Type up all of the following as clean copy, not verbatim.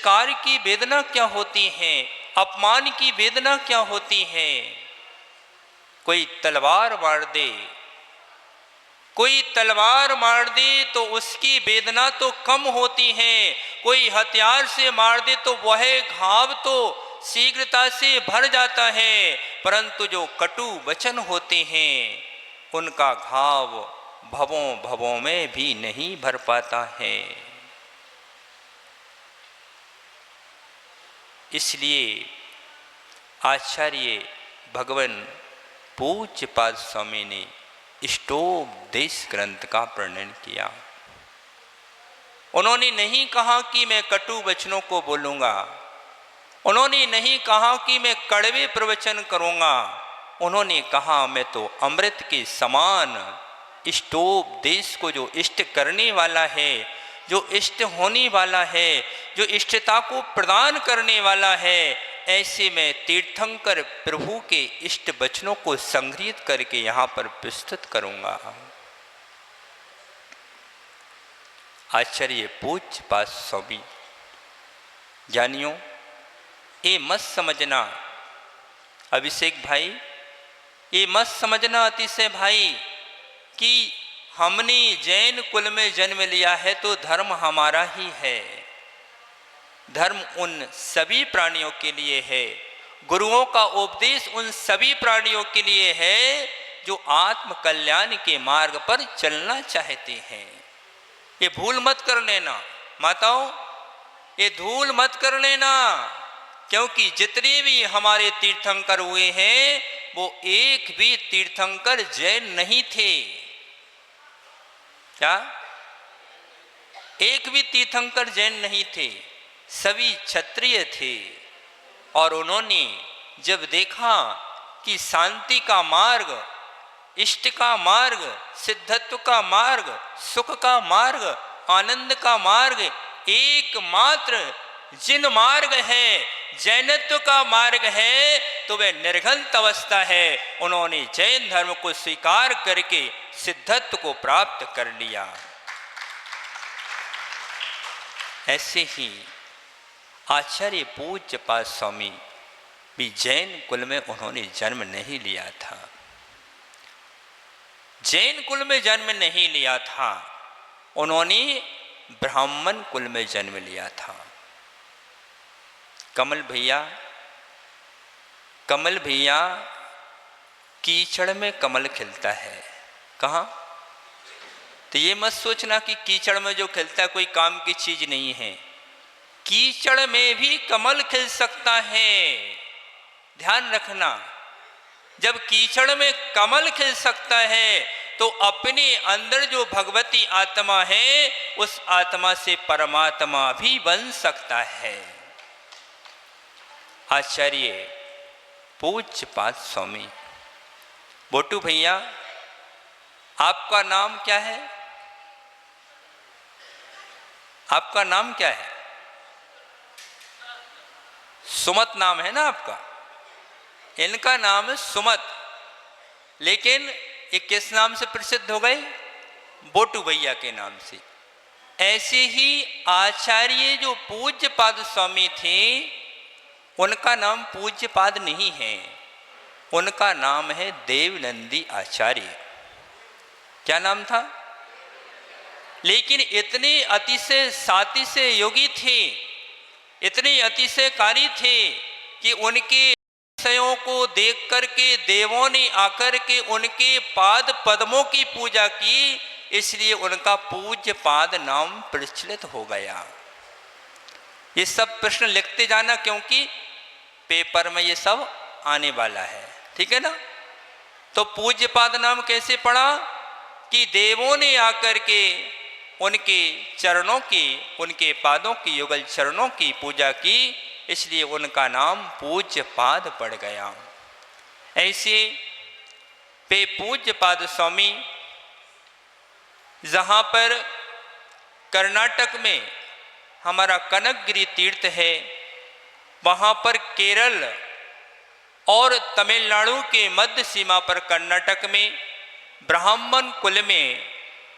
तिरस्कार की वेदना क्या होती है, अपमान की वेदना क्या होती है। कोई तलवार मार दे, कोई तलवार मार दे तो उसकी वेदना तो कम होती है, कोई हथियार से मार दे तो वह घाव तो शीघ्रता से भर जाता है, परंतु जो कटु वचन होते हैं उनका घाव भवों भवों में भी नहीं भर पाता है। इसलिए आचार्य भगवान पूज्यपाद स्वामी ने इष्टोपदेश ग्रंथ का वर्णन किया। उन्होंने नहीं कहा कि मैं कटु वचनों को बोलूंगा, उन्होंने नहीं कहा कि मैं कड़वे प्रवचन करूंगा, उन्होंने कहा मैं तो अमृत के समान इष्टोपदेश को, जो इष्ट करने वाला है, जो इष्ट होने वाला है, जो इष्टता को प्रदान करने वाला है, ऐसे में तीर्थंकर प्रभु के इष्ट वचनों को संग्रहित करके यहाँ पर प्रस्तुत करूंगा। आचार्य पूज्यपाद स्वामी ज्ञानियों, ये मत समझना अभिषेक भाई, ये मत समझना अतिशय भाई कि हमने जैन कुल में जन्म लिया है तो धर्म हमारा ही है। धर्म उन सभी प्राणियों के लिए है, गुरुओं का उपदेश उन सभी प्राणियों के लिए है जो आत्म कल्याण के मार्ग पर चलना चाहते हैं। ये भूल मत कर लेना माताओं, ये धूल मत कर लेना, क्योंकि जितने भी हमारे तीर्थंकर हुए हैं वो एक भी तीर्थंकर जैन नहीं थे। क्या? एक भी तीर्थंकर जैन नहीं थे, सभी क्षत्रिय थे। और उन्होंने जब देखा कि शांति का मार्ग, इष्ट का मार्ग, सिद्धत्व का मार्ग, सुख का मार्ग, आनंद का मार्ग एकमात्र जिन मार्ग है जैनत्व का मार्ग है, तो वह निर्घंत अवस्था है। उन्होंने जैन धर्म को स्वीकार करके सिद्धत्व को प्राप्त कर लिया। ऐसे ही आचार्य पूज्यपाद स्वामी भी जैन कुल में उन्होंने जन्म नहीं लिया था, जैन कुल में जन्म नहीं लिया था, उन्होंने ब्राह्मण कुल में जन्म लिया था। कमल भैया कीचड़ में कमल खिलता है। कहाँ? तो ये मत सोचना कि कीचड़ में जो खिलता है कोई काम की चीज नहीं है, कीचड़ में भी कमल खिल सकता है। ध्यान रखना, जब कीचड़ में कमल खिल सकता है तो अपने अंदर जो भगवती आत्मा है उस आत्मा से परमात्मा भी बन सकता है। आचार्य पूज्यपाद स्वामी। बोटू भैया, आपका नाम क्या है? आपका नाम क्या है? सुमत नाम है ना आपका? इनका नाम है सुमत, लेकिन ये किस नाम से प्रसिद्ध हो गए? बोटू भैया के नाम से। ऐसे ही आचार्य जो पूज्यपाद स्वामी थे उनका नाम पूज्यपाद नहीं है, उनका नाम है देवनंदी आचार्य। क्या नाम था? लेकिन इतने अतिशय साति से योगी थे, इतने अतिशयकारी थे कि उनके विषयों को देख करके देवों ने आकर के उनके पाद पद्मों की पूजा की, इसलिए उनका पूज्यपाद नाम प्रचलित हो गया। ये सब प्रश्न लिखते जाना, क्योंकि पेपर में ये सब आने वाला है, ठीक है ना? तो पूज्यपाद नाम कैसे पड़ा? कि देवों ने आकर के उनके चरणों की, उनके पादों की, युगल चरणों की पूजा की, इसलिए उनका नाम पूज्यपाद पड़ गया। ऐसे पे पूज्यपाद स्वामी, जहाँ पर कर्नाटक में हमारा कनकगिरी तीर्थ है, वहाँ पर केरल और तमिलनाडु के मध्य सीमा पर कर्नाटक में ब्राह्मण कुल में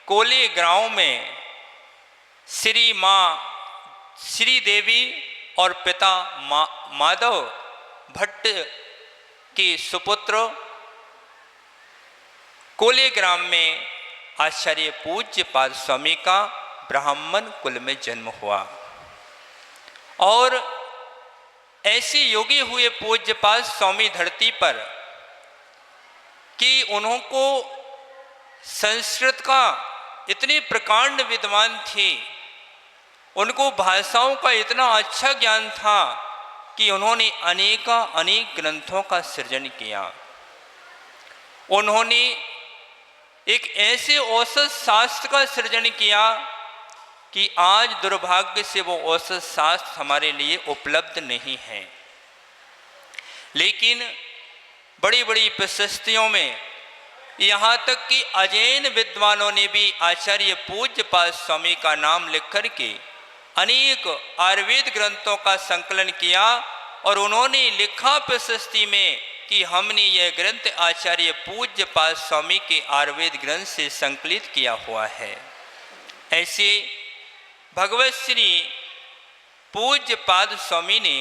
कोले गांव में श्री माँ श्री देवी और पिता माधव भट्ट के सुपुत्र कोले ग्राम में आचार्य पूज्य पाद स्वामी का ब्राह्मण कुल में जन्म हुआ। और ऐसे योगी हुए पूज्य पाद स्वामी धरती पर कि उनको संस्कृत का इतने प्रकांड विद्वान थे, उनको भाषाओं का इतना अच्छा ज्ञान था कि उन्होंने अनेक ग्रंथों का सृजन किया। उन्होंने एक ऐसे औसत शास्त्र का सृजन किया कि आज दुर्भाग्य से वो औसत शास्त्र हमारे लिए उपलब्ध नहीं है। लेकिन बड़ी बड़ी प्रशस्तियों में यहाँ तक कि अजैन विद्वानों ने भी आचार्य पूज्य पाद स्वामी का नाम लिख करके अनेक आयुर्वेद ग्रंथों का संकलन किया और उन्होंने लिखा प्रशस्ति में कि हमने यह ग्रंथ आचार्य पूज्य पाद स्वामी के आयुर्वेद ग्रंथ से संकलित किया हुआ है। ऐसे भगवत श्री पूज्य पाद स्वामी ने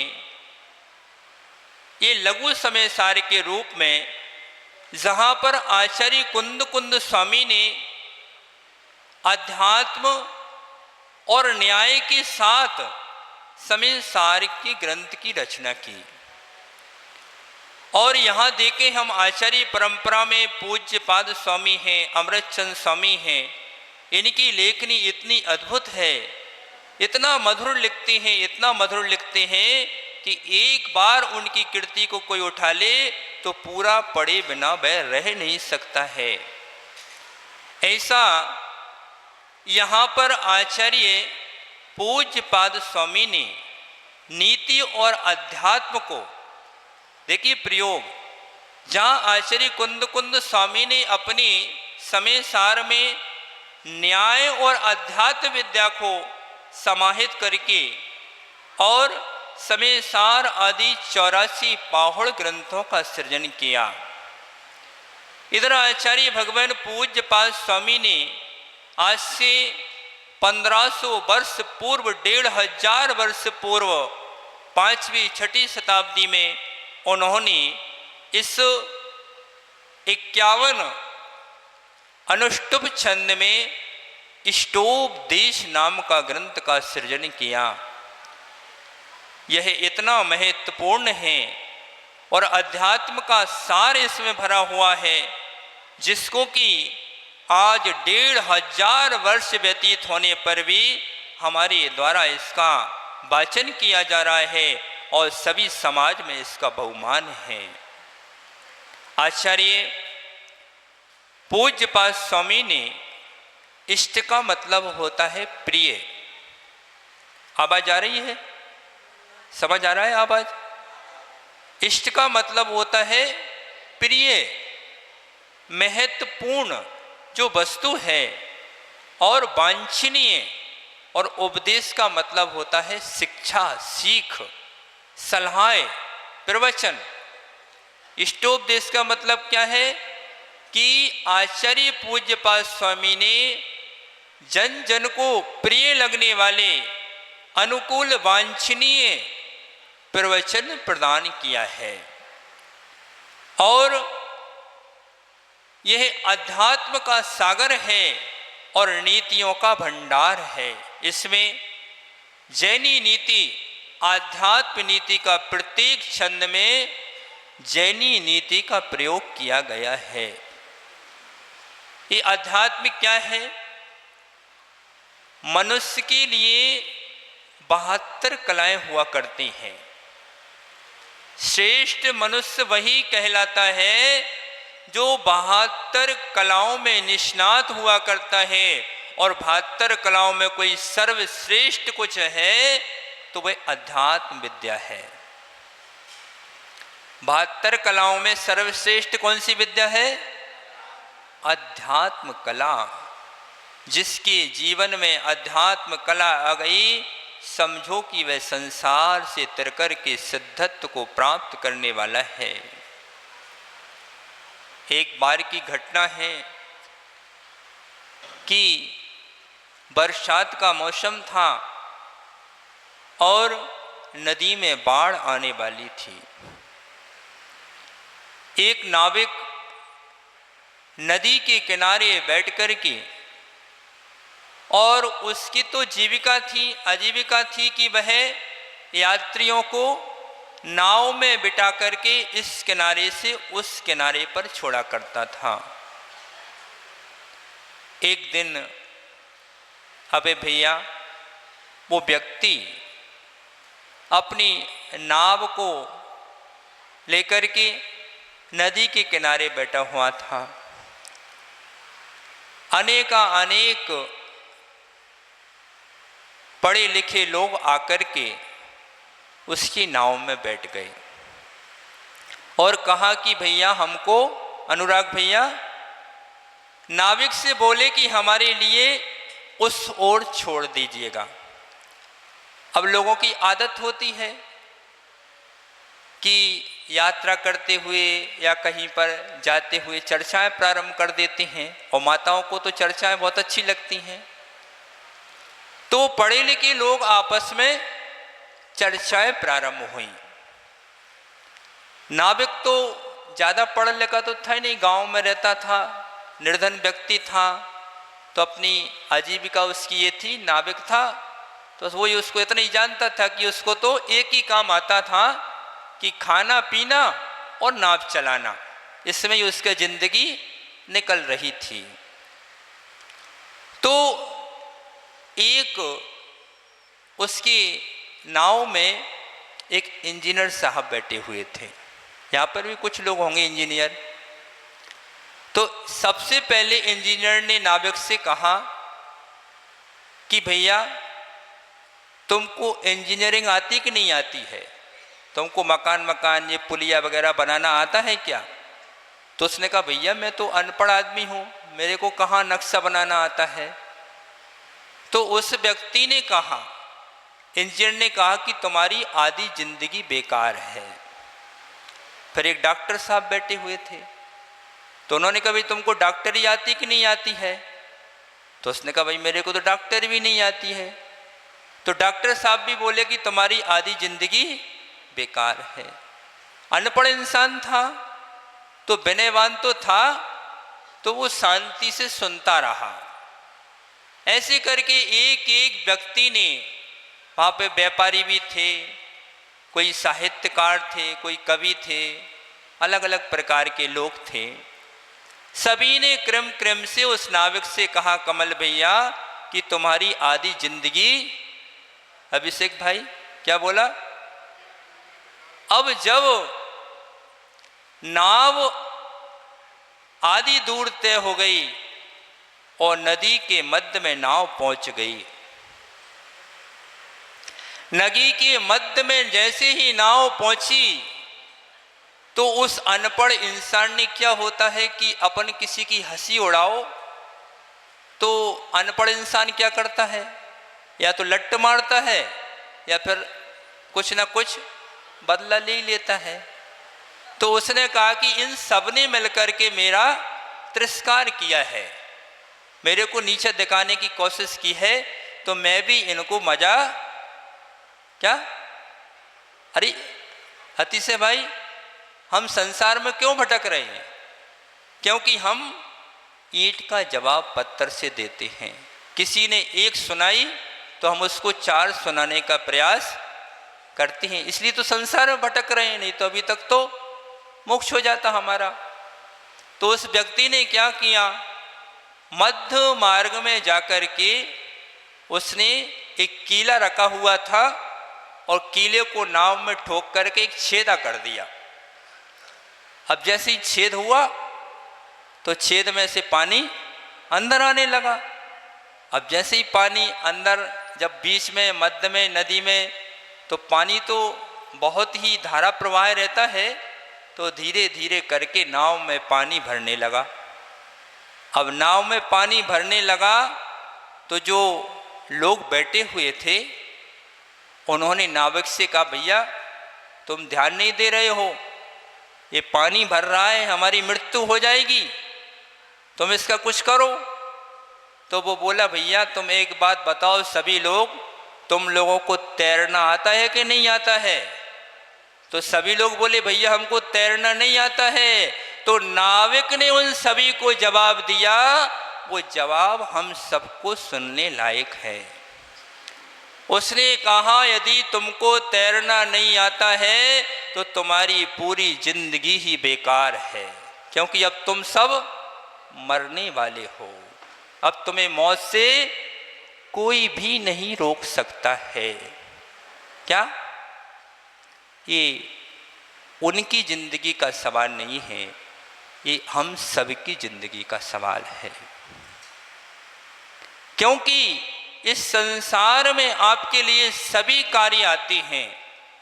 ये लघु समय सार के रूप में, जहाँ पर आचार्य कुंद स्वामी ने अध्यात्म और न्याय के साथ समय सार के ग्रंथ की रचना की। और यहाँ देखें हम आचार्य परंपरा में पूज्य पाद स्वामी हैं, अमृतचंद स्वामी हैं, इनकी लेखनी इतनी अद्भुत है, इतना मधुर लिखते हैं, इतना मधुर लिखते हैं कि एक बार उनकी कृति को कोई उठा ले तो पूरा पढ़े बिना वह रह नहीं सकता है। ऐसा यहाँ पर आचार्य पूज्य पाद स्वामी ने नीति और अध्यात्म को देखिए प्रयोग, जहाँ आचार्य कुंद स्वामी ने अपनी समय सार में न्याय और अध्यात्म विद्या को समाहित करके और समय सार आदि 84 पाहुड़ ग्रंथों का सृजन किया। इधर आचार्य भगवान पूज्य पाद स्वामी ने आज से 1500 वर्ष पूर्व, 1500 वर्ष पूर्व 5वीं 6ठी शताब्दी में उन्होंने इस 51 अनुष्टुप छंद में इष्टोपदेश नाम का ग्रंथ का सृजन किया। यह इतना महत्वपूर्ण है और अध्यात्म का सार इसमें भरा हुआ है, जिसको कि आज 1500 वर्ष व्यतीत होने पर भी हमारे द्वारा इसका वाचन किया जा रहा है और सभी समाज में इसका बहुमान है। आचार्य पूज्य पाद स्वामी ने इष्ट का मतलब होता है प्रिय। आवाज आ रही है? समझ आ रहा है आवाज? इष्ट का मतलब होता है प्रिय, महत्वपूर्ण जो वस्तु है, और वांछनीय। और उपदेश का मतलब होता है शिक्षा, सीख, सलाहें, प्रवचन। इष्टोपदेश का मतलब क्या है कि आचार्य पूज्य पाद स्वामी ने जन जन को प्रिय लगने वाले अनुकूल वांछनीय प्रवचन प्रदान किया है। और यह अध्यात्म का सागर है और नीतियों का भंडार है। इसमें जैनी नीति, आध्यात्म नीति का प्रत्येक छंद में जैनी नीति का प्रयोग किया गया है। ये अध्यात्म क्या है? मनुष्य के लिए 72 कलाएं हुआ करती हैं। श्रेष्ठ मनुष्य वही कहलाता है जो 72 कलाओं में निष्णात हुआ करता है। और 72 कलाओं में कोई सर्वश्रेष्ठ कुछ है तो वह अध्यात्म विद्या है। 72 कलाओं में सर्वश्रेष्ठ कौन सी विद्या है? अध्यात्म कला। जिसके जीवन में अध्यात्म कला आ गई, समझो कि वह संसार से तरकर के सिद्धत्व को प्राप्त करने वाला है। एक बार की घटना है कि बरसात का मौसम था और नदी में बाढ़ आने वाली थी। एक नाविक नदी के किनारे बैठ कर के, और उसकी तो जीविका थी, आजीविका थी कि वह यात्रियों को नाव में बिठा करके इस किनारे से उस किनारे पर छोड़ा करता था। एक दिन अबे भैया वो व्यक्ति अपनी नाव को लेकर के नदी के किनारे बैठा हुआ था। अनेक पढ़े लिखे लोग आकर के उसकी नाव में बैठ गए और कहा कि भैया हमको, अनुराग भैया, नाविक से बोले कि हमारे लिए उस ओर छोड़ दीजिएगा। अब लोगों की आदत होती है कि यात्रा करते हुए या कहीं पर जाते हुए चर्चाएं प्रारंभ कर देते हैं, और माताओं को तो चर्चाएं बहुत अच्छी लगती हैं। तो पढ़े लिखे लोग आपस में चर्चाएं प्रारंभ हुई। नाविक तो ज़्यादा पढ़ा लिखा तो था ही नहीं, गांव में रहता था, निर्धन व्यक्ति था, तो अपनी आजीविका उसकी ये थी, नाविक था, तो वही उसको इतना ही जानता था कि उसको तो एक ही काम आता था कि खाना पीना और नाव चलाना, इसमें ही उसकी जिंदगी निकल रही थी। तो एक उसकी नाव में एक इंजीनियर साहब बैठे हुए थे। यहाँ पर भी कुछ लोग होंगे इंजीनियर। तो सबसे पहले इंजीनियर ने नाविक से कहा कि भैया तुमको इंजीनियरिंग आती कि नहीं आती है? तुमको मकान ये पुलिया वगैरह बनाना आता है क्या? तो उसने कहा भैया मैं तो अनपढ़ आदमी हूँ, मेरे को कहाँ नक्शा बनाना आता है। तो उस व्यक्ति ने कहा, इंजीनियर ने कहा कि तुम्हारी आधी जिंदगी बेकार है। फिर एक डॉक्टर साहब बैठे हुए थे, तो उन्होंने कहा भाई तुमको डॉक्टरी आती कि नहीं आती है? तो उसने कहा भाई मेरे को तो डॉक्टर भी नहीं आती है। तो डॉक्टर साहब भी बोले कि तुम्हारी आधी जिंदगी बेकार है। अनपढ़ इंसान था तो विनयवान तो था, तो वो शांति से सुनता रहा। ऐसे करके एक एक व्यक्ति ने, वहाँ पे व्यापारी भी थे, कोई साहित्यकार थे, कोई कवि थे, अलग अलग प्रकार के लोग थे, सभी ने क्रम क्रम से उस नाविक से कहा कमल भैया कि तुम्हारी आधी जिंदगी, अभिषेक भाई क्या बोला? अब जब नाव आधी दूर तय हो गई और नदी के मध्य में नाव पहुंच गई, नदी के मध्य में जैसे ही नाव पहुंची तो उस अनपढ़ इंसान ने, क्या होता है कि अपन किसी की हंसी उड़ाओ तो अनपढ़ इंसान क्या करता है, या तो लट्ट मारता है या फिर कुछ ना कुछ बदला ले लेता है। तो उसने कहा कि इन सब ने मिलकर के मेरा तिरस्कार किया है, मेरे को नीचे दिखाने की कोशिश की है, तो मैं भी इनको मजा क्या, अरे हती से भाई हम संसार में क्यों भटक रहे हैं? क्योंकि हम ईंट का जवाब पत्थर से देते हैं। किसी ने एक सुनाई तो हम उसको चार सुनाने का प्रयास करते हैं, इसलिए तो संसार में भटक रहे हैं, नहीं तो अभी तक तो मोक्ष हो जाता हमारा। तो उस व्यक्ति ने क्या किया, मध्य मार्ग में जाकर के उसने एक कीला रखा हुआ था और कीले को नाव में ठोक करके एक छेदा कर दिया। अब जैसे ही छेद हुआ तो छेद में से पानी अंदर आने लगा। अब जैसे ही पानी अंदर, जब बीच में मध्य में नदी में, तो पानी तो बहुत ही धारा प्रवाह रहता है, तो धीरे धीरे करके नाव में पानी भरने लगा। अब नाव में पानी भरने लगा तो जो लोग बैठे हुए थे उन्होंने नाविक से कहा भैया तुम ध्यान नहीं दे रहे हो, ये पानी भर रहा है, हमारी मृत्यु हो जाएगी, तुम इसका कुछ करो। तो वो बोला भैया तुम एक बात बताओ, सभी लोग तुम लोगों को तैरना आता है कि नहीं आता है? तो सभी लोग बोले भैया हमको तैरना नहीं आता है। तो नाविक ने उन सभी को जवाब दिया, वो जवाब हम सबको सुनने लायक है। उसने कहा यदि तुमको तैरना नहीं आता है तो तुम्हारी पूरी जिंदगी ही बेकार है, क्योंकि अब तुम सब मरने वाले हो। अब तुम्हें मौत से कोई भी नहीं रोक सकता है। क्या ये उनकी जिंदगी का सवाल नहीं है, ये हम सबकी जिंदगी का सवाल है। क्योंकि इस संसार में आपके लिए सभी कार्य आते हैं।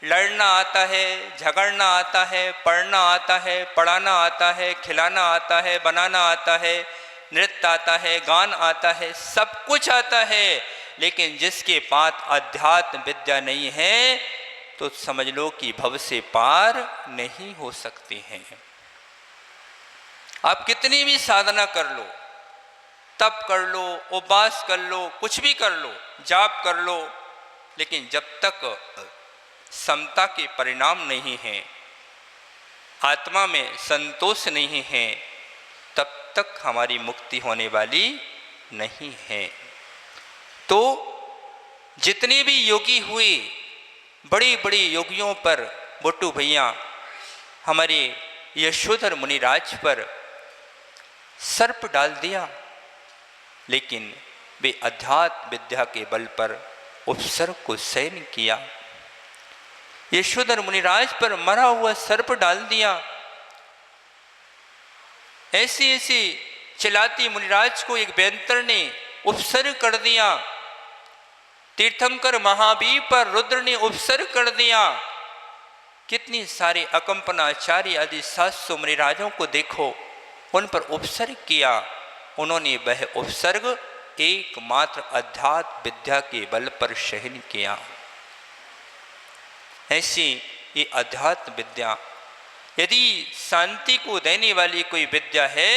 लड़ना आता है, झगड़ना आता है, पढ़ना आता है, पढ़ाना आता है, खिलाना आता है, बनाना आता है, नृत्य आता है, गान आता है, सब कुछ आता है। लेकिन जिसके पास अध्यात्म विद्या नहीं है तो समझ लो कि भव से पार नहीं हो सकते हैं। आप कितनी भी साधना कर लो, तप कर लो, उपवास कर लो, कुछ भी कर लो, जाप कर लो, लेकिन जब तक समता के परिणाम नहीं हैं, आत्मा में संतोष नहीं है, तब तक हमारी मुक्ति होने वाली नहीं है। तो जितने भी योगी हुए, बड़ी बड़ी योगियों पर बोटू भैया हमारे यशोधर मुनिराज पर सर्प डाल दिया, लेकिन वे अध्यात्म विद्या के बल पर उपसर्ग को सहन किया। यशोधर मुनिराज पर मरा हुआ सर्प डाल दिया। ऐसी ऐसी चिल्लाती मुनिराज को एक बेंतर ने उपसर्ग कर दिया। तीर्थंकर महावीर पर रुद्र ने उपसर्ग कर दिया। कितनी सारे अकंपनाचार्य आदि 700 मुनिराजों को देखो, उन पर उपसर्ग किया। उन्होंने वह उपसर्ग एकमात्र अध्यात्म विद्या के बल पर सहन किया। ऐसी ये अध्यात्म विद्या, यदि शांति को देने वाली कोई विद्या है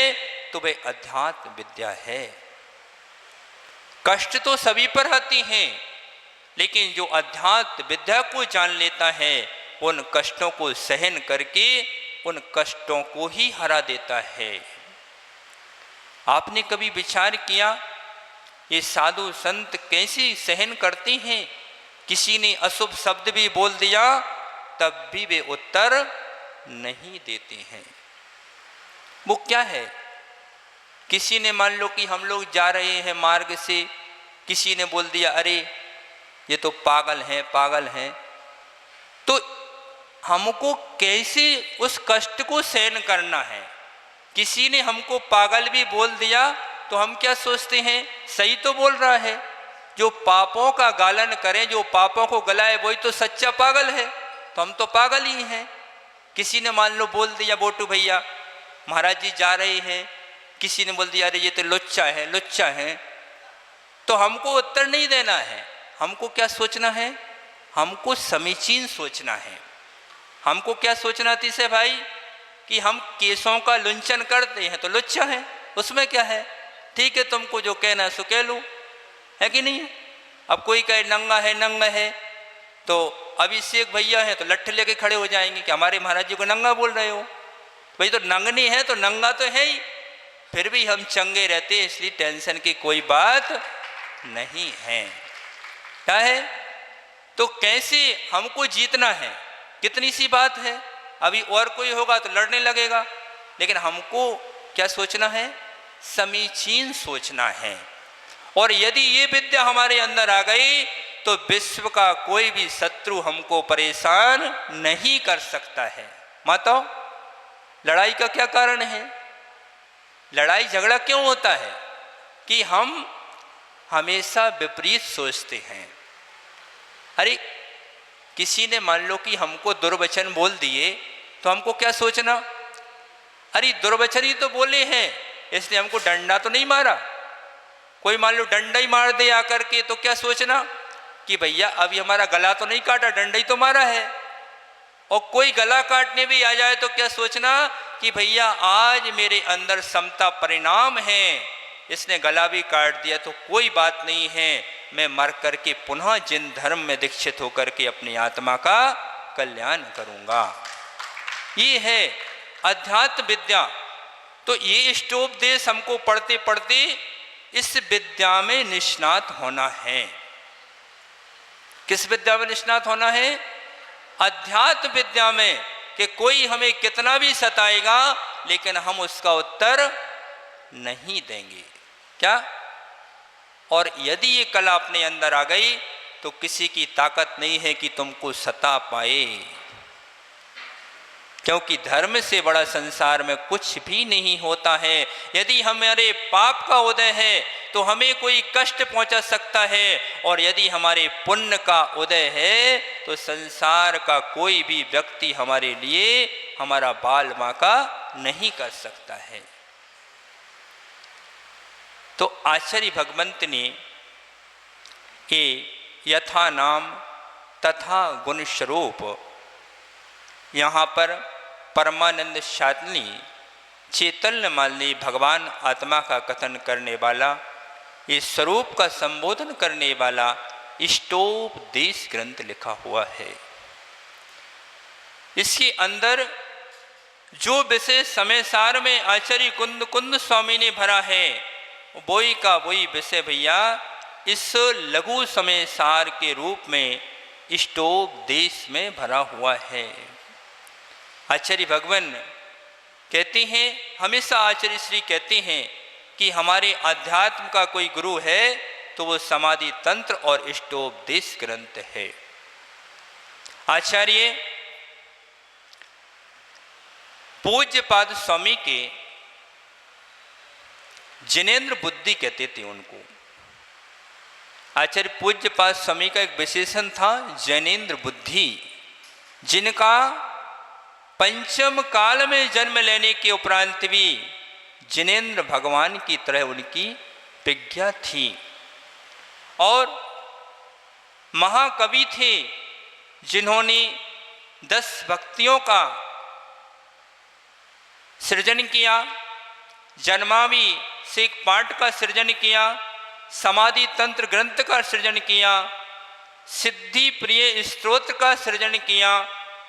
तो वह अध्यात्म विद्या है। कष्ट तो सभी पर आती हैं, लेकिन जो अध्यात्म विद्या को जान लेता है उन कष्टों को सहन करके उन कष्टों को ही हरा देता है। आपने कभी विचार किया ये साधु संत कैसे सहन करते हैं? किसी ने अशुभ शब्द भी बोल दिया तब भी वे उत्तर नहीं देते हैं। वो क्या है? किसी ने मान लो कि हम लोग जा रहे हैं मार्ग से, किसी ने बोल दिया अरे ये तो पागल हैं, पागल हैं, तो हमको कैसे उस कष्ट को सहन करना है? किसी ने हमको पागल भी बोल दिया तो हम क्या सोचते हैं, सही तो बोल रहा है। जो पापों का गालन करे, जो पापों को गलाए, वही तो सच्चा पागल है, तो हम तो पागल ही हैं। किसी ने मान लो बोल दिया बोटू भैया महाराज जी जा रहे हैं, किसी ने बोल दिया अरे ये तो लुच्चा है, लुच्चा है, तो हमको उत्तर नहीं देना है। हमको क्या सोचना है? हमको समीचीन सोचना है। हमको क्या सोचना थी से भाई कि हम केसों का लुंचन करते हैं तो लुच्चा है, उसमें क्या है? ठीक है, तुमको जो कहना है सो कह लो, है कि नहीं है? अब कोई कहे नंगा है, नंगा है, तो अभिषेक भैया है तो लट्ठ लेके खड़े हो जाएंगे कि हमारे महाराज जी को नंगा बोल रहे हो। भाई तो नंगनी है तो नंगा तो है ही, फिर भी हम चंगे रहते हैं, इसलिए टेंशन की कोई बात नहीं है। क्या है? तो कैसे हमको जीतना है, कितनी सी बात है। अभी और कोई होगा तो लड़ने लगेगा, लेकिन हमको क्या सोचना है? समीचीन सोचना है। और यदि ये विद्या हमारे अंदर आ गई तो विश्व का कोई भी शत्रु हमको परेशान नहीं कर सकता है। माताओं, लड़ाई का क्या कारण है? लड़ाई झगड़ा क्यों होता है? कि हम हमेशा विपरीत सोचते हैं। अरे किसी ने मान लो कि हमको दुर्वचन बोल दिए तो हमको क्या सोचना, अरे दुर्वचन ही तो बोले हैं इसलिए हमको डंडा तो नहीं मारा। कोई मान लो डंडा ही मार दे आकर के तो क्या सोचना कि भैया अभी हमारा गला तो नहीं काटा, डंडा ही तो मारा है। और कोई गला काटने भी आ जाए तो क्या सोचना कि भैया आज मेरे अंदर समता परिणाम है, इसने गला भी काट दिया तो कोई बात नहीं है, मैं मर करके पुनः जिन धर्म में दीक्षित होकर के अपनी आत्मा का कल्याण करूंगा। ये है अध्यात्म विद्या। तो ये इष्टोपदेश हमको पढ़ते पढ़ते इस विद्या में निष्णात होना है। किस विद्या में निष्णात होना है? अध्यात्म विद्या में, कि कोई हमें कितना भी सताएगा लेकिन हम उसका उत्तर नहीं देंगे। क्या? और यदि ये कला अपने अंदर आ गई तो किसी की ताकत नहीं है कि तुमको सता पाए, क्योंकि धर्म से बड़ा संसार में कुछ भी नहीं होता है। यदि हमारे पाप का उदय है तो हमें कोई कष्ट पहुंचा सकता है, और यदि हमारे पुण्य का उदय है तो संसार का कोई भी व्यक्ति हमारे लिए हमारा बाल बांका नहीं कर सकता है। तो आचार्य भगवंत ने ये यथा नाम तथा गुण स्वरूप यहाँ पर परमानंद शालिनी चैतन्य मालिनी भगवान आत्मा का कथन करने वाला, इस स्वरूप का संबोधन करने वाला इष्टोपदेश ग्रंथ लिखा हुआ है। इसके अंदर जो विषय समय सार में आचार्य कुंद कुंद स्वामी ने भरा है, वही का वही विषय भैया इस लघु समय सार के रूप में इष्टोपदेश में भरा हुआ है। आचार्य भगवान कहते हैं, हमेशा आचार्य श्री कहते हैं कि हमारे अध्यात्म का कोई गुरु है तो वो समाधि तंत्र और इष्टोपदेश ग्रंथ है। आचार्य पूज्यपाद स्वामी के जिनेन्द्र बुद्धि कहते थे उनको। आचार्य पूज्यपाद स्वामी का एक विशेषण था जैनेन्द्र बुद्धि, जिनका पंचम काल में जन्म लेने के उपरांत भी जिनेन्द्र भगवान की तरह उनकी विज्ञा थी, और महाकवि थे जिन्होंने 10 भक्तियों का सृजन किया, जन्मावली से एक पाठ का सृजन किया, समाधि तंत्र ग्रंथ का सृजन किया, सिद्धि प्रिय स्तोत्र का सृजन किया,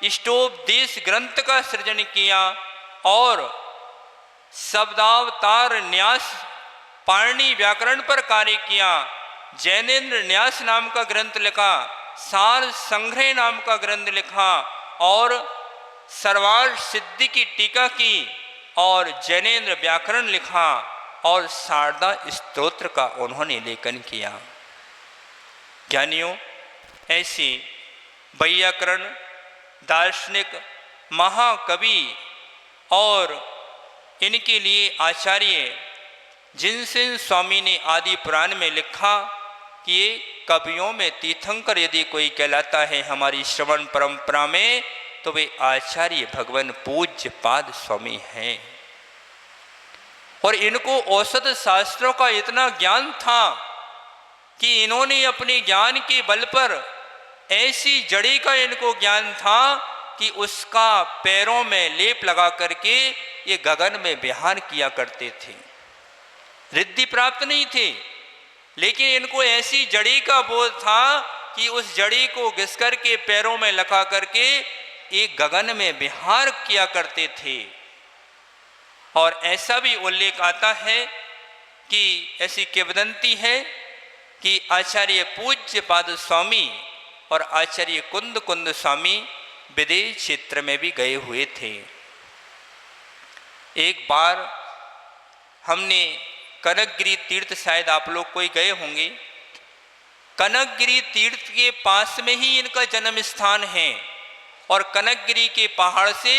इष्टोपदेश ग्रंथ का सृजन किया, और शब्दावतार न्यास पाणिनि व्याकरण पर कार्य किया, जैनेन्द्र न्यास नाम का ग्रंथ लिखा, सार संग्रह नाम का ग्रंथ लिखा, और सर्वार्थ सिद्धि की टीका की, और जैनेन्द्र व्याकरण लिखा, और शारदा स्तोत्र का उन्होंने लेखन किया। ज्ञानियों, ऐसे वैयाकरण दार्शनिक महाकवि और इनके लिए आचार्य जिनसे स्वामी ने आदि पुराण में लिखा कि ये कवियों में तीर्थंकर यदि कोई कहलाता है हमारी श्रवण परंपरा में, तो वे आचार्य भगवान पूज्यपाद स्वामी हैं। और इनको औषध शास्त्रों का इतना ज्ञान था कि इन्होंने अपने ज्ञान के बल पर ऐसी जड़ी का इनको ज्ञान था कि उसका पैरों में लेप लगा करके ये गगन में विहार किया करते थे। रिद्धि प्राप्त नहीं थे, लेकिन इनको ऐसी जड़ी का बोध था कि उस जड़ी को घिस करके पैरों में लगा करके एक गगन में विहार किया करते थे। और ऐसा भी उल्लेख आता है कि ऐसी किंवदंती है कि आचार्य पूज्यपाद स्वामी और आचार्य कुंद कुंद स्वामी विदेश क्षेत्र में भी गए हुए थे। एक बार हमने कनकगिरी तीर्थ, शायद आप लोग कोई गए होंगे, कनकगिरी तीर्थ के पास में ही इनका जन्म स्थान है, और कनकगिरी के पहाड़ से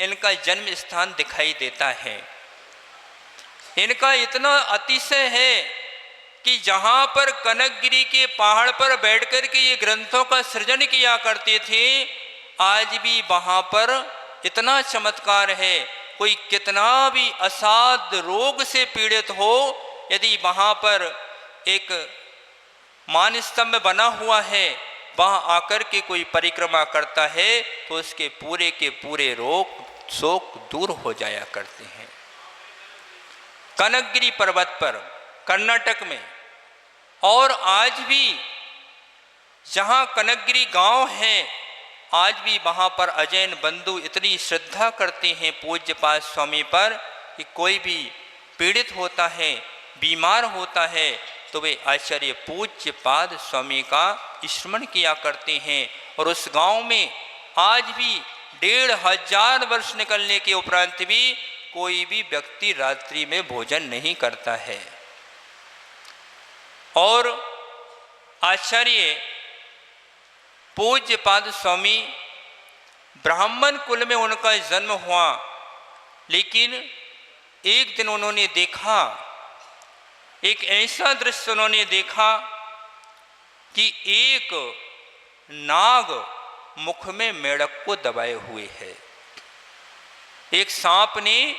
इनका जन्म स्थान दिखाई देता है। इनका इतना अतिशय है कि जहाँ पर कनकगिरी के पहाड़ पर बैठकर के ये ग्रंथों का सृजन किया करते थे, आज भी वहाँ पर इतना चमत्कार है। कोई कितना भी असाध्य रोग से पीड़ित हो, यदि वहाँ पर एक मान स्तंभ बना हुआ है, वहाँ आकर के कोई परिक्रमा करता है तो उसके पूरे के पूरे रोग शोक दूर हो जाया करते हैं। कनकगिरी पर्वत पर कर्नाटक में और आज भी जहाँ कनकगिरी गांव है, आज भी वहाँ पर अजैन बंधु इतनी श्रद्धा करते हैं पूज्यपाद स्वामी पर कि कोई भी पीड़ित होता है, बीमार होता है, तो वे आचार्य पूज्यपाद स्वामी का स्मरण किया करते हैं। और उस गांव में आज भी 1500 वर्ष निकलने के उपरांत भी कोई भी व्यक्ति रात्रि में भोजन नहीं करता है। और आचार्य पूज्यपाद स्वामी ब्राह्मण कुल में उनका जन्म हुआ, लेकिन एक दिन उन्होंने देखा, एक ऐसा दृश्य उन्होंने देखा कि एक नाग मुख में मेढक को दबाए हुए है। एक सांप ने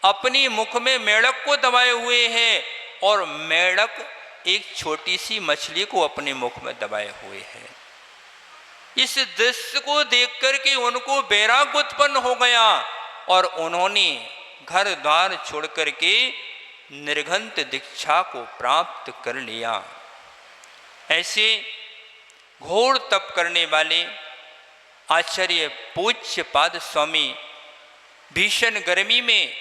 अपनी मुख में मेढक को दबाए हुए है और मेढक एक छोटी सी मछली को अपने मुख में दबाए हुए है। इस दृश्य को देख करके उनको वैराग्य उत्पन्न हो गया और उन्होंने घर द्वार छोड़ करके निर्घंत दीक्षा को प्राप्त कर लिया। ऐसे घोर तप करने वाले आचार्य पूज्यपाद स्वामी भीषण गर्मी में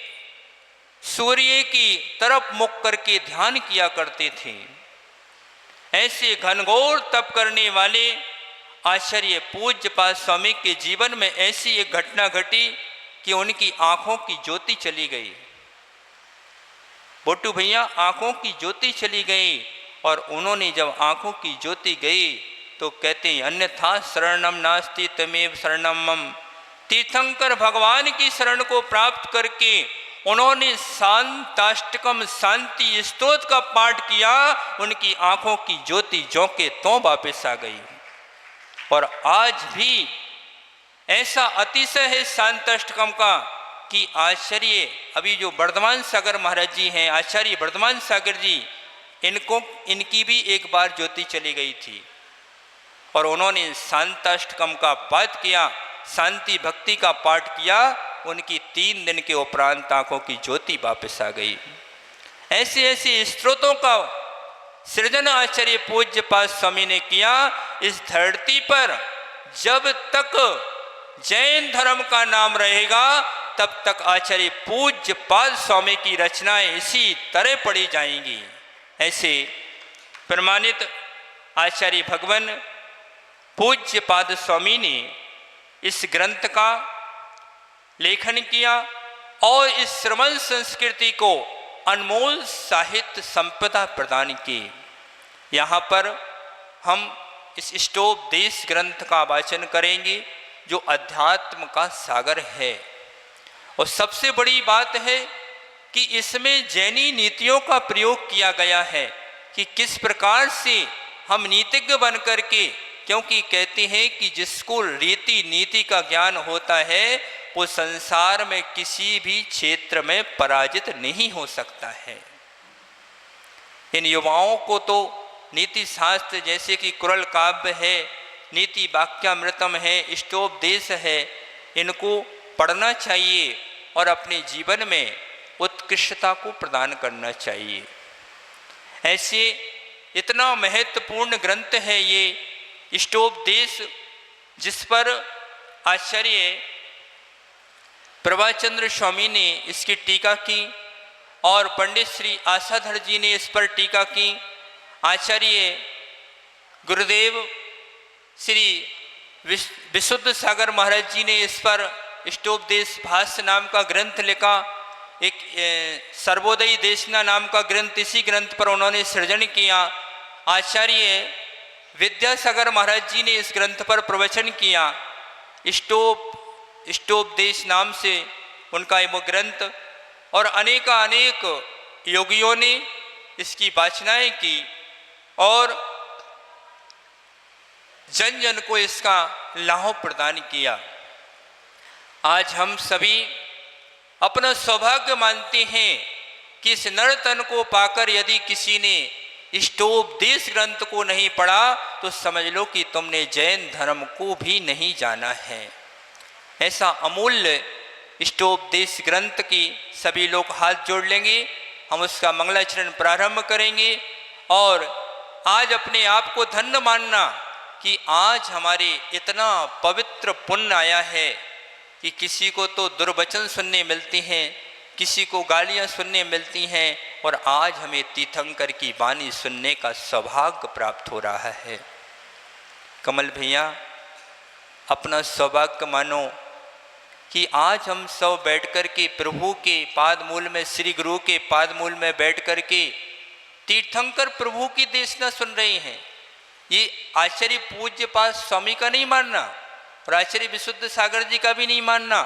सूर्य की तरफ मुख करके ध्यान किया करते थे। ऐसे घनघोर तप करने वाले आचार्य पूज्यपाद स्वामी के जीवन में ऐसी एक घटना घटी कि उनकी आंखों की ज्योति चली गई। बोटू भैया, आंखों की ज्योति चली गई और उन्होंने जब आंखों की ज्योति गई तो कहते हैं अन्यथा शरणम नास्ति तमेव शरणम मम। तीर्थंकर भगवान की शरण को प्राप्त करके उन्होंने शांताष्टकम शांति स्तोत्र का पाठ किया। उनकी आंखों की ज्योति ज्यों के त्यों वापस आ गई। और आज भी ऐसा अतिशय है शांताष्टकम का कि आचार्य अभी जो वर्धमान सागर महाराज जी हैं, आचार्य वर्धमान सागर जी, इनकी भी एक बार ज्योति चली गई थी और उन्होंने शांताष्टकम का पाठ किया, शांति भक्ति का पाठ किया। उनकी 3 दिन के उपरांत आंखों की ज्योति वापस आ गई। ऐसे ऐसे स्त्रोतों का सृजन आचार्य पूज्यपाद स्वामी ने किया। इस धरती पर जब तक जैन धर्म का नाम रहेगा तब तक आचार्य पूज्यपाद स्वामी की रचनाएं इसी तरह पढ़ी जाएंगी। ऐसे प्रमाणित आचार्य भगवान पूज्यपाद स्वामी ने इस ग्रंथ का लेखन किया और इस श्रवण संस्कृति को अनमोल साहित्य संपदा प्रदान की। यहाँ पर हम इस इष्टोपदेश ग्रंथ का वाचन करेंगे जो अध्यात्म का सागर है। और सबसे बड़ी बात है कि इसमें जैनी नीतियों का प्रयोग किया गया है कि किस प्रकार से हम नीतिज्ञ बन करके, क्योंकि कहते हैं कि जिसको रीति नीति का ज्ञान होता है वो संसार में किसी भी क्षेत्र में पराजित नहीं हो सकता है। इन युवाओं को तो नीति शास्त्र जैसे कि कुरल काव्य है, नीति वाक्यामृतम है, इष्टोपदेश है, इनको पढ़ना चाहिए और अपने जीवन में उत्कृष्टता को प्रदान करना चाहिए। ऐसे इतना महत्वपूर्ण ग्रंथ है ये इष्टोपदेश, जिस पर आचार्य प्रभाचंद्र स्वामी ने इसकी टीका की और पंडित श्री आशाधर जी ने इस पर टीका की। आचार्य गुरुदेव श्री विशुद्ध सागर महाराज जी ने इस पर इष्टोपदेश भाष्य नाम का ग्रंथ लिखा। एक सर्वोदयी देशना नाम का ग्रंथ, इसी ग्रंथ पर उन्होंने सृजन किया। आचार्य विद्यासागर महाराज जी ने इस ग्रंथ पर प्रवचन किया। इष्टोपदेश नाम से उनका वो ग्रंथ, और अनेक योगियों ने इसकी वाचनाएं की और जन जन को इसका लाभ प्रदान किया। आज हम सभी अपना सौभाग्य मानते हैं कि इस नर तन को पाकर यदि किसी ने इष्टोपदेश ग्रंथ को नहीं पढ़ा तो समझ लो कि तुमने जैन धर्म को भी नहीं जाना है। ऐसा अमूल्य इष्टोपदेश ग्रंथ की सभी लोग हाथ जोड़ लेंगे, हम उसका मंगलाचरण प्रारंभ करेंगे और आज अपने आप को धन्य मानना कि आज हमारे इतना पवित्र पुण्य आया है कि किसी को तो दुर्वचन सुनने मिलते हैं, किसी को गालियां सुनने मिलती हैं, और आज हमें तीर्थंकर की वाणी सुनने का सौभाग्य प्राप्त हो रहा है। कमल भैया, अपना सौभाग्य मानो कि आज हम सब बैठ कर के प्रभु के पादमूल में, श्री गुरु के पादमूल में बैठ कर के तीर्थंकर प्रभु की देशना सुन रहे हैं। ये आचार्य पूज्य पाद स्वामी का नहीं मानना, और आचार्य विशुद्ध सागर जी का भी नहीं मानना,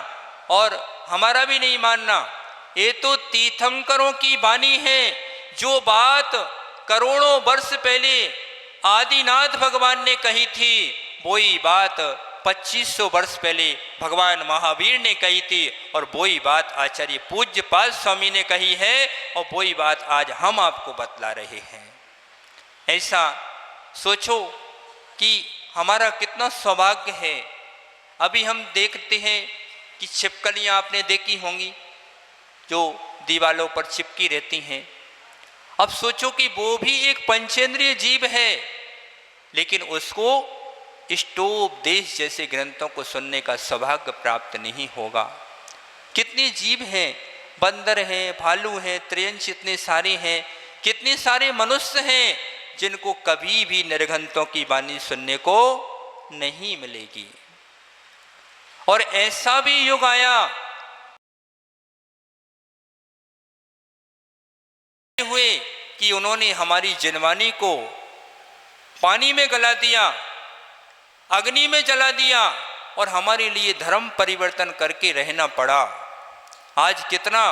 और हमारा भी नहीं मानना। ये तो तीर्थंकरों की वाणी है। जो बात करोड़ों वर्ष पहले आदिनाथ भगवान ने कही थी, वही बात 2500 वर्ष पहले भगवान महावीर ने कही थी, और वही बात आचार्य पूज्य पाद स्वामी ने कही है, और वही बात आज हम आपको बतला रहे हैं। ऐसा सोचो कि हमारा कितना सौभाग्य है। अभी हम देखते हैं कि छिपकलियाँ आपने देखी होंगी जो दीवालों पर चिपकी रहती हैं। अब सोचो कि वो भी एक पंचेंद्रिय जीव है, लेकिन उसको इष्टोपदेश जैसे ग्रंथों को सुनने का सौभाग्य प्राप्त नहीं होगा। कितने जीव हैं, बंदर हैं, भालू हैं, त्रियंश इतने सारे हैं, कितने सारे मनुष्य हैं जिनको कभी भी निर्घंटों की वाणी सुनने को नहीं मिलेगी। और ऐसा भी युग आया हुए कि उन्होंने हमारी जनवाणी को पानी में गला दिया, अग्नि में जला दिया, और हमारे लिए धर्म परिवर्तन करके रहना पड़ा। आज कितना,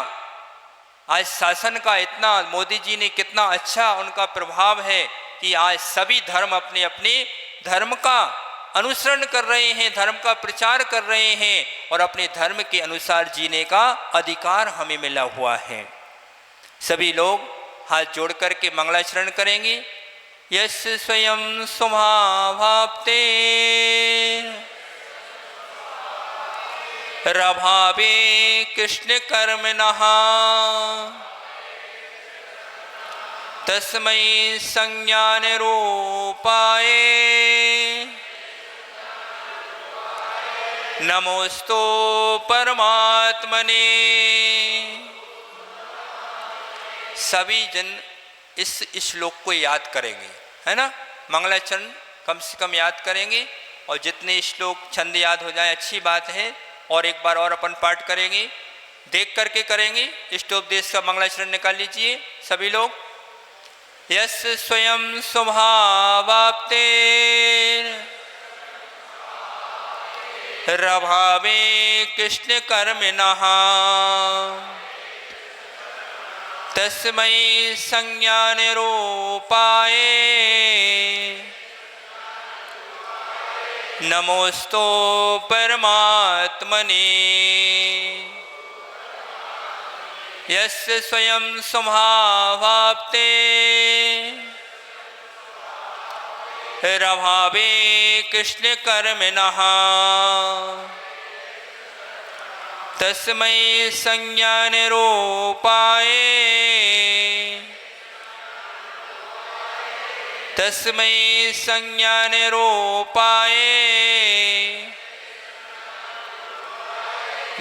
आज शासन का इतना, मोदी जी ने कितना अच्छा उनका प्रभाव है कि आज सभी धर्म अपने अपने धर्म का अनुसरण कर रहे हैं, धर्म का प्रचार कर रहे हैं, और अपने धर्म के अनुसार जीने का अधिकार हमें मिला हुआ है। सभी लोग हाथ जोड़ करके मंगलाचरण करेंगे। यस स्वयं स्वभावाप्ते रभावे कृष्ण कर्मणः तस्मै संज्ञान रूपाय नमोस्तु परमात्मने। सभी जन इस श्लोक को याद करेंगे, है ना। मंगलाचरण कम से कम याद करेंगे, और जितने श्लोक छंद याद हो जाए अच्छी बात है। और एक बार और अपन पाठ करेंगे, देख करके करेंगे। इष्टोपदेश का मंगलाचरण निकाल लीजिए सभी लोग। यस स्वयं स्वभावाप्ते रभावे कृष्ण कर्मणः तस्मै संज्ञान रूपाय नमोस्तु परमात्मने। यस्य स्वयं स्वभावाप्ते रभावे कृष्ण कर्मणः तस्मै संज्ञान रूपाय तस्मै संज्ञान रूपाय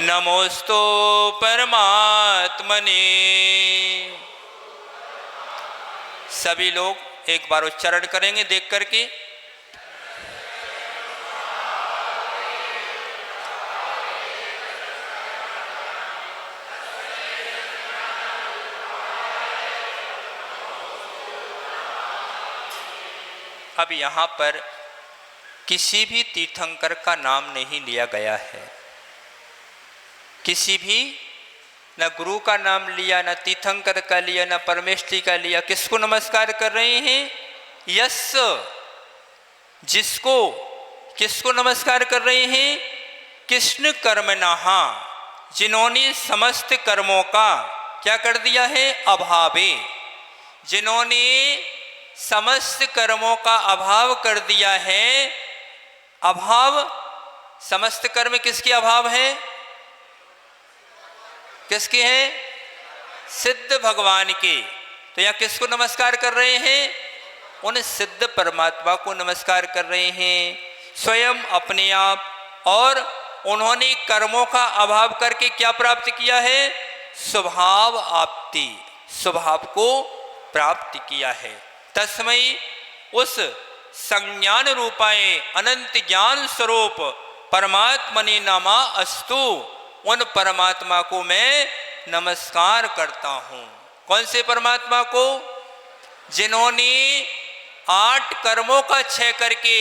नमोस्तु परमात्मने। सभी लोग एक बार उच्चारण करेंगे देख करके। अब यहाँ पर किसी भी तीर्थंकर का नाम नहीं लिया गया है, किसी भी न गुरु का नाम लिया, न तीर्थंकर का लिया, न परमेष्ठी का लिया। किसको नमस्कार कर रहे हैं? यस, जिसको, किसको नमस्कार कर रहे हैं? कृष्ण कर्मणः, जिन्होंने समस्त कर्मों का क्या कर दिया है? अभावे, जिन्होंने समस्त कर्मों का अभाव कर दिया है। अभाव, समस्त कर्म किसके अभाव है? किसके हैं? सिद्ध भगवान के। तो यहाँ किसको नमस्कार कर रहे हैं? उन सिद्ध परमात्मा को नमस्कार कर रहे हैं, स्वयं अपने आप। और उन्होंने कर्मों का अभाव करके क्या प्राप्त किया है? स्वभाव आपति, स्वभाव को प्राप्त किया है। तस्मै उस संज्ञान रूपाय अनंत ज्ञान स्वरूप परमात्मने नमा अस्तु, उन परमात्मा को मैं नमस्कार करता हूं। कौन से परमात्मा को? जिन्होंने 8 कर्मों का क्षय करके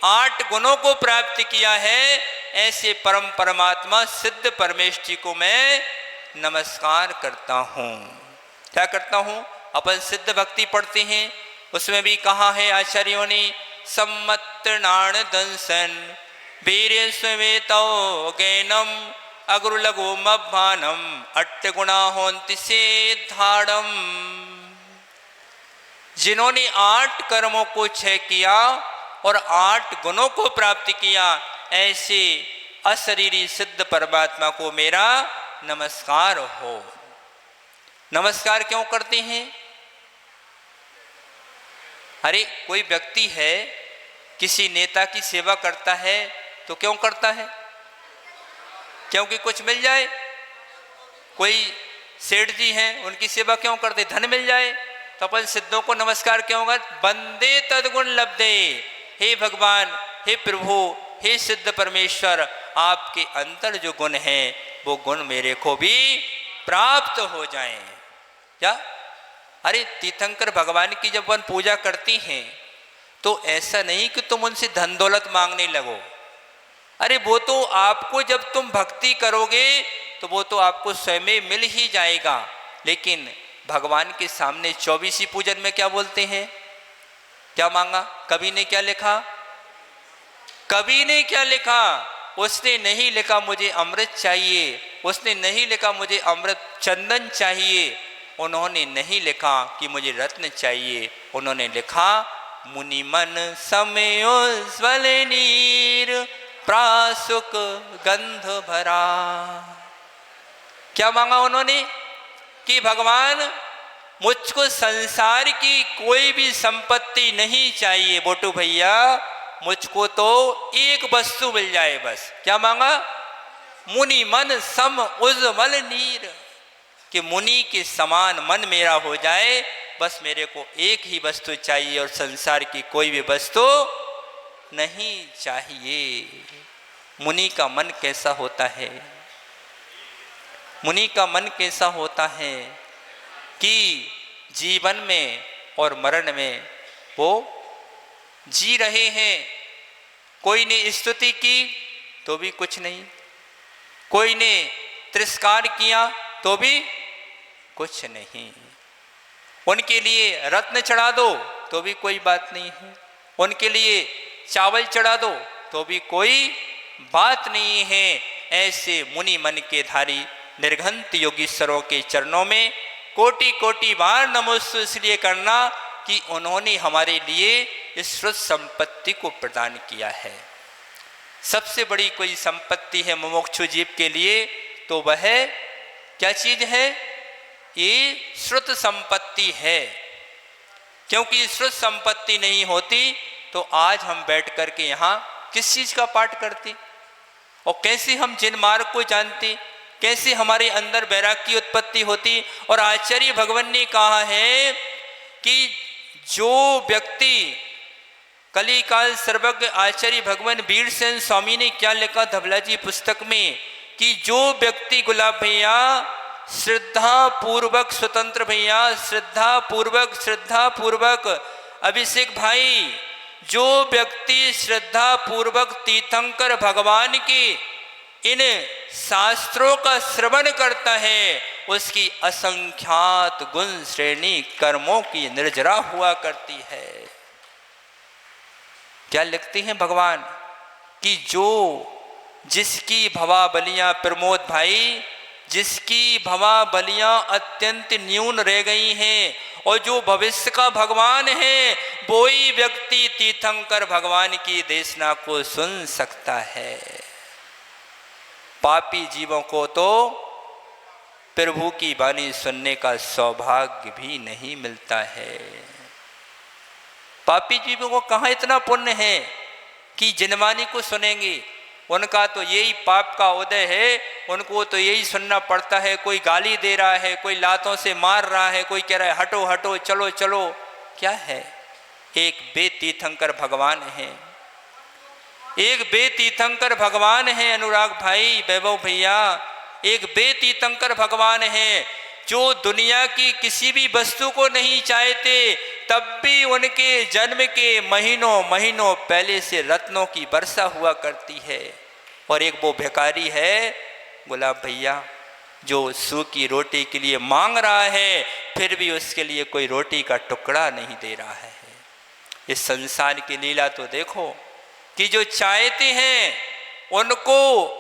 8 गुणों को प्राप्त किया है, ऐसे परम परमात्मा सिद्ध परमेश्वर जी को मैं नमस्कार करता हूं। क्या करता हूं? अपन सिद्ध भक्ति पढ़ते हैं, उसमें भी कहा है आचार्यों ने, सम्मत नाण दंसन वीर स्वेतो गैनम अग्र लघु मभानम अट्ट गुणा होन्ति से धाड़म। जिन्होंने 8 कर्मों को क्षय किया और 8 गुणों को प्राप्त किया, ऐसे अशरीरी सिद्ध परमात्मा को मेरा नमस्कार हो। नमस्कार क्यों करते हैं? अरे कोई व्यक्ति है, किसी नेता की सेवा करता है तो क्यों करता है? क्योंकि कुछ मिल जाए। कोई सेठ जी हैं, उनकी सेवा क्यों करते? धन मिल जाए। तो अपन सिद्धों को नमस्कार क्यों कर? बंदे तदगुण लब्धे, हे भगवान, हे प्रभु, हे सिद्ध परमेश्वर, आपके अंतर जो गुण हैं वो गुण मेरे को भी प्राप्त हो जाएं। क्या? अरे तीर्थंकर भगवान की जब अपन पूजा करती हैं तो ऐसा नहीं कि तुम उनसे धन दौलत मांगने लगो। अरे वो तो आपको, जब तुम भक्ति करोगे तो वो तो आपको स्वयं मिल ही जाएगा। लेकिन भगवान के सामने 24 पूजन में क्या बोलते हैं? क्या मांगा? कवि ने क्या लिखा? कवि ने क्या लिखा? उसने नहीं लिखा मुझे अमृत चाहिए, उसने नहीं लिखा मुझे अमृत चंदन चाहिए, उन्होंने नहीं लिखा कि मुझे रत्न चाहिए, उन्होंने लिखा मुनि मन समयोज्वल नीर प्रासुक गंध भरा। क्या मांगा उन्होंने? कि भगवान मुझको संसार की कोई भी संपत्ति नहीं चाहिए बोटू भैया, मुझको तो एक वस्तु मिल जाए बस। क्या मांगा? मुनि मन सम उज्ज्वल नीर, कि मुनि के समान मन मेरा हो जाए, बस मेरे को एक ही वस्तु चाहिए और संसार की कोई भी वस्तु नहीं चाहिए। मुनि का मन कैसा होता है? मुनि का मन कैसा होता है कि जीवन में और मरण में वो जी रहे हैं। कोई ने स्तुति की तो भी कुछ नहीं, कोई ने तिरस्कार किया तो भी कुछ नहीं। उनके लिए रत्न चढ़ा दो तो भी कोई बात नहीं है, उनके लिए चावल चढ़ा दो तो भी कोई बात नहीं है। ऐसे मुनि मन के धारी निर्घंत योगीश्वरों के चरणों में कोटि कोटि बार नमोस्तु इसलिए करना कि उन्होंने हमारे लिए इस श्रुत संपत्ति को प्रदान किया है। सबसे बड़ी कोई संपत्ति है मुमुक्षु जीव के लिए तो वह क्या चीज है? ये श्रुत संपत्ति है। क्योंकि श्रुत संपत्ति नहीं होती तो आज हम बैठ करके यहाँ किस चीज का पाठ करते और कैसे हम जिन मार्ग को जानते, कैसे हमारे अंदर वैराग्य की उत्पत्ति होती। और आचार्य भगवान ने कहा है कि जो व्यक्ति कलिकाल सर्वज्ञ आचार्य भगवान वीरसेन स्वामी ने क्या लिखा धवला जी पुस्तक में कि जो व्यक्ति गुलाब भैया श्रद्धा पूर्वक, स्वतंत्र भैया श्रद्धा पूर्वक अभिषेक भाई, जो व्यक्ति श्रद्धा पूर्वक तीर्थंकर भगवान के इन शास्त्रों का श्रवण करता है उसकी असंख्यात गुण श्रेणी कर्मों की निर्जरा हुआ करती है। क्या लिखते हैं भगवान कि जो जिसकी भवा बलियां प्रमोद भाई, जिसकी भवा बलियां अत्यंत न्यून रह गई हैं और जो भविष्य का भगवान है वो ही व्यक्ति तीर्थंकर भगवान की देशना को सुन सकता है। पापी जीवों को तो प्रभु की वाणी सुनने का सौभाग्य भी नहीं मिलता है। पापी जीवों को कहाँ इतना पुण्य है कि जिनवानी को सुनेंगे। उनका तो यही पाप का उदय है, उनको तो यही सुनना पड़ता है। कोई गाली दे रहा है, कोई लातों से मार रहा है, कोई कह रहा है हटो हटो चलो चलो। क्या है? एक वेद तीर्थंकर भगवान है, एक वेद तीर्थंकर भगवान है अनुराग भाई, वैभव भैया, एक वेद तीर्थंकर भगवान है जो दुनिया की किसी भी वस्तु को नहीं चाहते, तब भी उनके जन्म के महीनों महीनों पहले से रत्नों की वर्षा हुआ करती है। और एक वो भिखारी है गुलाब भैया जो सूखी रोटी के लिए मांग रहा है, फिर भी उसके लिए कोई रोटी का टुकड़ा नहीं दे रहा है। इस संसार की लीला तो देखो कि जो चाहते हैं उनको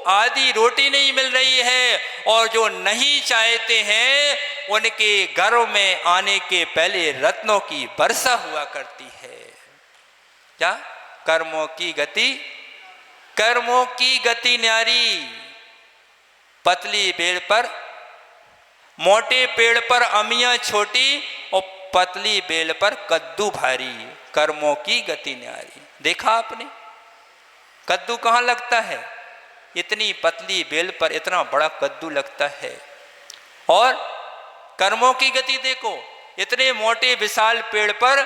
आधी रोटी नहीं मिल रही है, और जो नहीं चाहते हैं उनके घरों में आने के पहले रत्नों की वर्षा हुआ करती है। क्या? कर्मों की गति, कर्मों की गति न्यारी, पतली पेड़ पर, मोटे पेड़ पर अमियां छोटी और पतली बेल पर कद्दू भारी, कर्मों की गति न्यारी। देखा आपने कद्दू कहाँ लगता है? इतनी पतली बेल पर इतना बड़ा कद्दू लगता है। और कर्मों की गति देखो, इतने मोटे विशाल पेड़ पर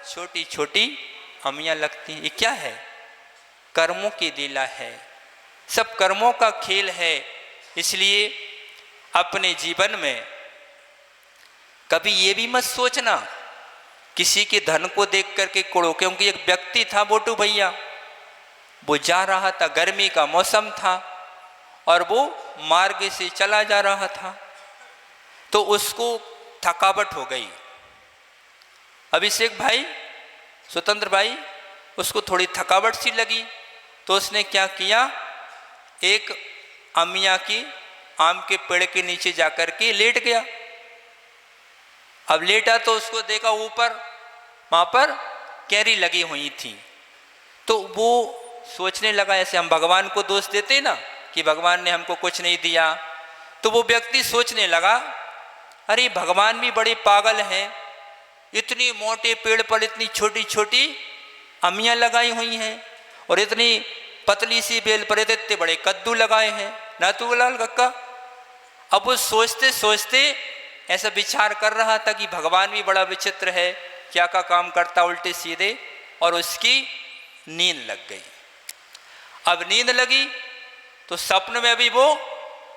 छोटी छोटी अमियां लगती हैं। ये क्या है? कर्मों की लीला है, सब कर्मों का खेल है। इसलिए अपने जीवन में कभी ये भी मत सोचना किसी के धन को देख करके कुड़ो। क्योंकि एक व्यक्ति था बोटू भैया, वो जा रहा था, गर्मी का मौसम था और वो मार्ग से चला जा रहा था, तो उसको थकावट हो गई। अभिषेक भाई, स्वतंत्र भाई, उसको थोड़ी थकावट सी लगी, तो उसने क्या किया, एक अमिया की आम के पेड़ के नीचे जाकर के लेट गया। अब लेटा तो उसको देखा ऊपर वहां पर कैरी लगी हुई थी, तो वो सोचने लगा, ऐसे हम भगवान को दोष देते ना कि भगवान ने हमको कुछ नहीं दिया, तो वो व्यक्ति सोचने लगा अरे भगवान भी बड़े पागल हैं, इतनी मोटे पेड़ पर इतनी छोटी छोटी अमियां लगाई हुई हैं और इतनी पतली सी बेल पर इतने बड़े कद्दू लगाए हैं ना तू लाल कक्का। अब वो सोचते सोचते ऐसा विचार कर रहा था कि भगवान भी बड़ा विचित्र है, क्या का काम करता उल्टे सीधे, और उसकी नींद लग गई। अब नींद लगी तो सपन में अभी वो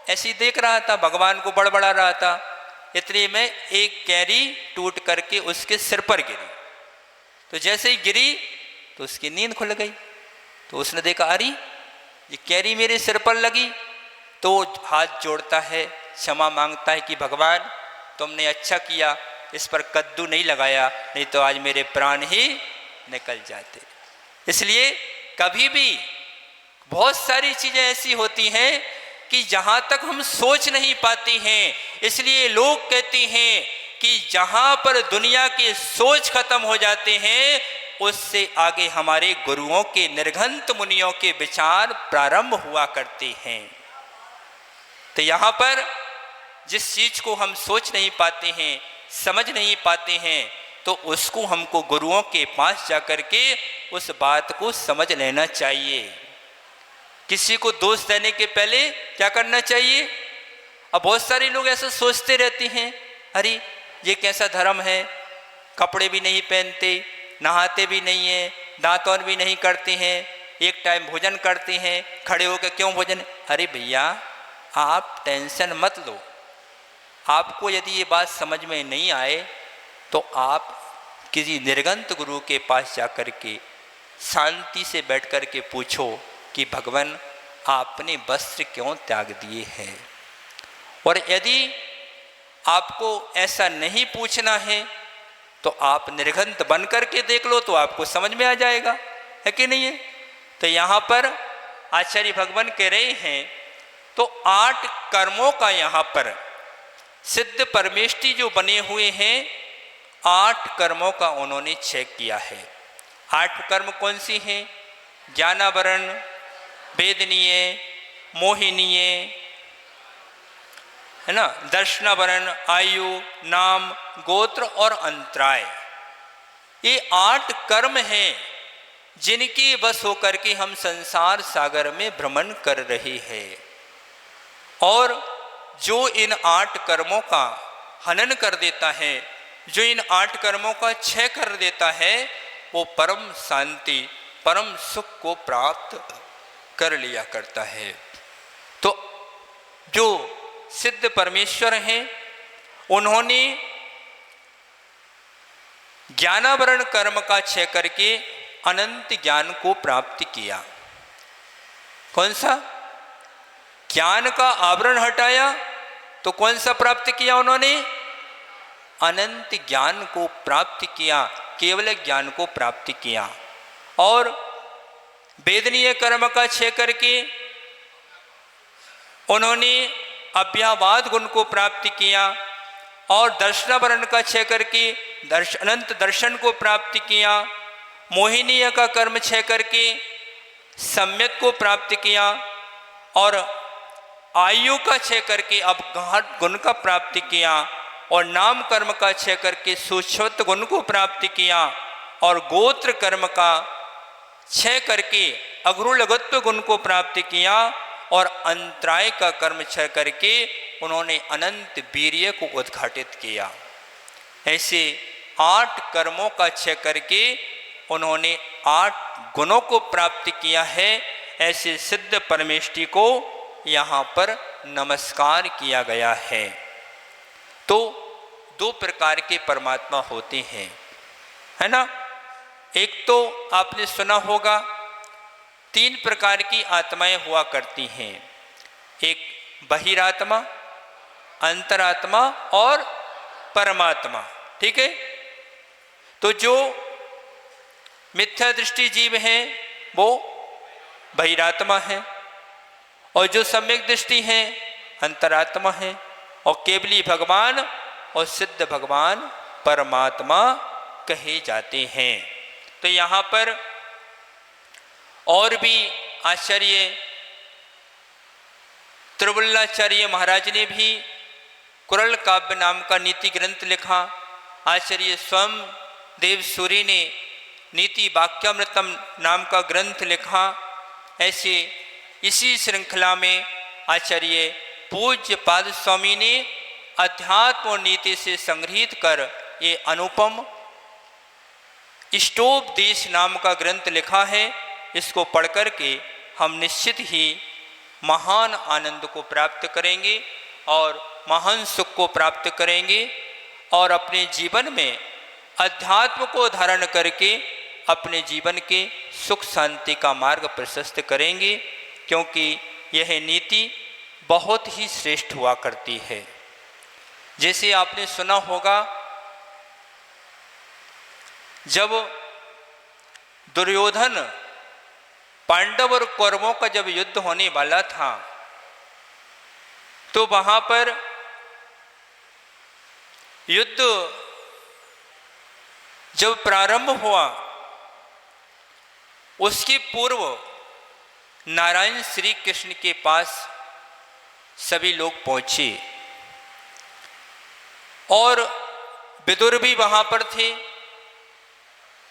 ऐसे ही देख रहा था, भगवान को बड़बड़ा रहा था। इतने में एक कैरी टूट करके उसके सिर पर गिरी, तो जैसे ही गिरी तो उसकी नींद खुल गई। तो उसने देखा अरे ये कैरी मेरे सिर पर लगी, तो हाथ जोड़ता है, क्षमा मांगता है कि भगवान तुमने अच्छा किया, इस पर कद्दू नहीं लगाया, नहीं तो आज मेरे प्राण ही निकल जाते। इसलिए कभी भी बहुत सारी चीजें ऐसी होती हैं कि जहां तक हम सोच नहीं पाते हैं, इसलिए लोग कहते हैं कि जहां पर दुनिया के सोच खत्म हो जाते हैं, उससे आगे हमारे गुरुओं के, निर्घंत मुनियों के विचार प्रारंभ हुआ करते हैं। तो यहां पर जिस चीज को हम सोच नहीं पाते हैं, समझ नहीं पाते हैं, तो उसको हमको गुरुओं के पास जाकर के उस बात को समझ लेना चाहिए। किसी को दोष देने के पहले क्या करना चाहिए? अब बहुत सारे लोग ऐसा सोचते रहते हैं, अरे ये कैसा धर्म है, कपड़े भी नहीं पहनते, नहाते भी नहीं हैं, दांतौन भी नहीं करते हैं, एक टाइम भोजन करते हैं, खड़े होकर क्यों भोजन? अरे भैया आप टेंशन मत लो, आपको यदि ये बात समझ में नहीं आए तो आप किसी निर्गंत गुरु के पास जाकर के शांति से बैठ कर के पूछो कि भगवान आपने वस्त्र क्यों त्याग दिए हैं। और यदि आपको ऐसा नहीं पूछना है तो आप निर्घंत बन करके देख लो, तो आपको समझ में आ जाएगा, है कि नहीं है? तो यहाँ पर आचार्य भगवान कह रहे हैं, तो 8 कर्मों का यहाँ पर सिद्ध परमेष्टि जो बने हुए हैं, 8 कर्मों का उन्होंने चेक किया है। 8 कर्म कौन सी हैं? ज्ञानावरण, वेदनीय, मोहिनीय, है ना, दर्शनावरण, आयु, नाम, गोत्र और अंतराय, ये 8 कर्म हैं जिनकी बस होकर के हम संसार सागर में भ्रमण कर रहे हैं। और जो इन 8 कर्मों का हनन कर देता है, जो इन 8 कर्मों का क्षय कर देता है, वो परम शांति परम सुख को प्राप्त कर लिया करता है। तो जो सिद्ध परमेश्वर हैं उन्होंने ज्ञानावरण कर्म का क्षय करके अनंत ज्ञान को प्राप्त किया। कौन सा? ज्ञान का आवरण हटाया तो कौन सा प्राप्त किया उन्होंने? अनंत ज्ञान को प्राप्त किया, केवल ज्ञान को प्राप्त किया। और वेदनीय कर्म का क्षय करके उन्होंने अव्यावाद गुण को प्राप्त किया और दर्शनावरण का क्षय करके अनंत दर्शन को प्राप्त किया। मोहिनीय का कर्म क्षय करके सम्यक को प्राप्त किया और आयु का क्षय करके अवगाहट गुण का प्राप्त किया और नाम कर्म का क्षय करके सूक्ष्मत्व गुण को प्राप्त किया और गोत्र कर्म का क्षय करके अग्रुलघुत्व गुण को प्राप्त किया और अंतराय का कर्म क्षय करके उन्होंने अनंत वीर्य को उद्घाटित किया। ऐसे 8 कर्मों का क्षय करके उन्होंने 8 गुणों को प्राप्त किया है। ऐसे सिद्ध परमेष्टि को यहाँ पर नमस्कार किया गया है। तो 2 प्रकार के परमात्मा होते हैं, है ना। एक तो आपने सुना होगा 3 प्रकार की आत्माएं हुआ करती हैं, एक बहिरात्मा, अंतरात्मा और परमात्मा। ठीक है। तो जो मिथ्या दृष्टि जीव हैं वो बहिरात्मा है और जो सम्यक दृष्टि है अंतरात्मा है और केवली भगवान और सिद्ध भगवान परमात्मा कहे जाते हैं। तो यहाँ पर और भी आचार्य त्रिवल्लाचार्य महाराज ने भी कुरल काव्य नाम का नीति ग्रंथ लिखा। आचार्य स्वयं देव सूरी ने नीति वाक्यामृतम नाम का ग्रंथ लिखा। ऐसे इसी श्रृंखला में आचार्य पूज्य पाद स्वामी ने अध्यात्म और नीति से संग्रहित कर ये अनुपम इष्टोपदेश नाम का ग्रंथ लिखा है। इसको पढ़कर के हम निश्चित ही महान आनंद को प्राप्त करेंगे और महान सुख को प्राप्त करेंगे और अपने जीवन में अध्यात्म को धारण करके अपने जीवन के सुख शांति का मार्ग प्रशस्त करेंगे, क्योंकि यह नीति बहुत ही श्रेष्ठ हुआ करती है। जैसे आपने सुना होगा जब दुर्योधन पांडव और कौरवों का जब युद्ध होने वाला था तो वहां पर युद्ध जब प्रारंभ हुआ उसके पूर्व नारायण श्री कृष्ण के पास सभी लोग पहुंचे और विदुर भी वहां पर थे।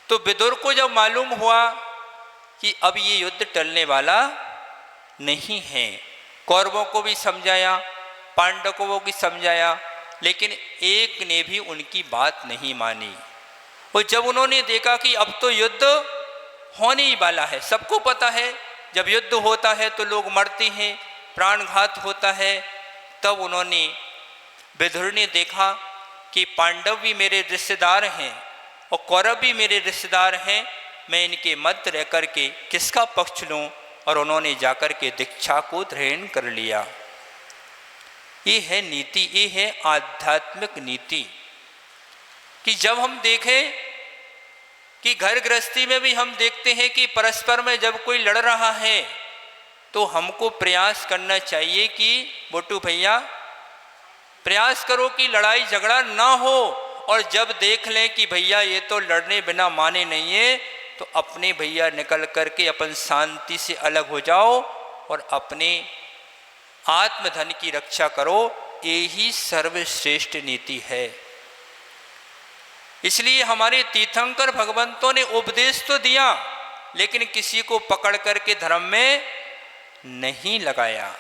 तो विदुर को जब मालूम हुआ कि अब ये युद्ध टलने वाला नहीं है, कौरवों को भी समझाया, पांडवों को भी समझाया, लेकिन एक ने भी उनकी बात नहीं मानी। और जब उन्होंने देखा कि अब तो युद्ध होने ही वाला है, सबको पता है जब युद्ध होता है तो लोग मरते हैं, प्राणघात होता है, तब उन्होंने विदुर ने देखा कि पांडव भी मेरे रिश्तेदार हैं और कौरव भी मेरे रिश्तेदार हैं, मैं इनके मध्य रह कर के किसका पक्ष लूं, और उन्होंने जाकर के दीक्षा को ग्रहण कर लिया। ये है नीति, ये है आध्यात्मिक नीति कि जब हम देखें कि घर गृहस्थी में भी हम देखते हैं कि परस्पर में जब कोई लड़ रहा है तो हमको प्रयास करना चाहिए कि बोटू भैया प्रयास करो कि लड़ाई झगड़ा ना हो, और जब देख लें कि भैया ये तो लड़ने बिना माने नहीं है तो अपने भैया निकल करके अपन शांति से अलग हो जाओ और अपने आत्मधन की रक्षा करो। यही सर्वश्रेष्ठ नीति है। इसलिए हमारे तीर्थंकर भगवंतों ने उपदेश तो दिया, लेकिन किसी को पकड़ करके धर्म में नहीं लगाया।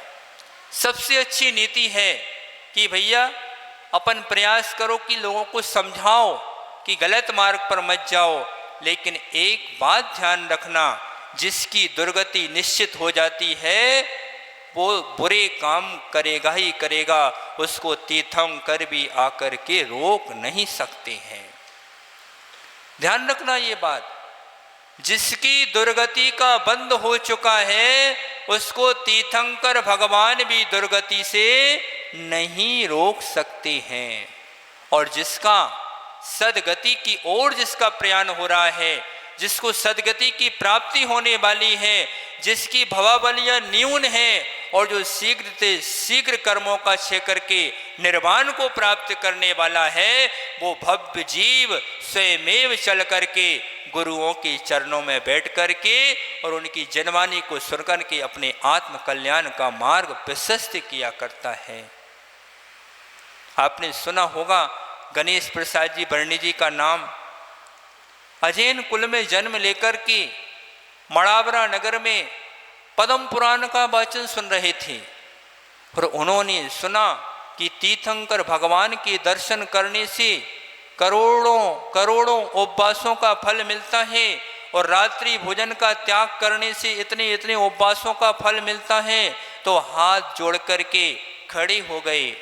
सबसे अच्छी नीति है कि भैया अपन प्रयास करो कि लोगों को समझाओ कि गलत मार्ग पर मत जाओ, लेकिन एक बात ध्यान रखना, जिसकी दुर्गति निश्चित हो जाती है वो बुरे काम करेगा ही करेगा, उसको तीर्थंकर भी आकर के रोक नहीं सकते हैं। ध्यान रखना ये बात, जिसकी दुर्गति का बंद हो चुका है उसको तीर्थंकर भगवान भी दुर्गति से नहीं रोक सकते हैं। और जिसका सदगति की ओर जिसका प्रयाण हो रहा है, जिसको सदगति की प्राप्ति होने वाली है, जिसकी भवाबलियां न्यून है और जो शीघ्र से शीघ्र कर्मों का क्षय करके निर्वाण को प्राप्त करने वाला है, वो भव्य जीव स्वयमेव चल करके गुरुओं के चरणों में बैठ करके और उनकी जनवाणी को सुनकर के अपने आत्म कल्याण का मार्ग प्रशस्त किया करता है। आपने सुना होगा गणेश प्रसाद जी वर्णी जी का नाम। अजैन कुल में जन्म लेकर के मड़ावरा नगर में पद्म पुराण का वाचन सुन रहे थे और उन्होंने सुना कि तीर्थंकर भगवान के दर्शन करने से करोड़ों करोड़ों उपवासों का फल मिलता है और रात्रि भोजन का त्याग करने से इतने इतने उपवासों का फल मिलता है। तो हाथ जोड़ करके खड़े हो गए,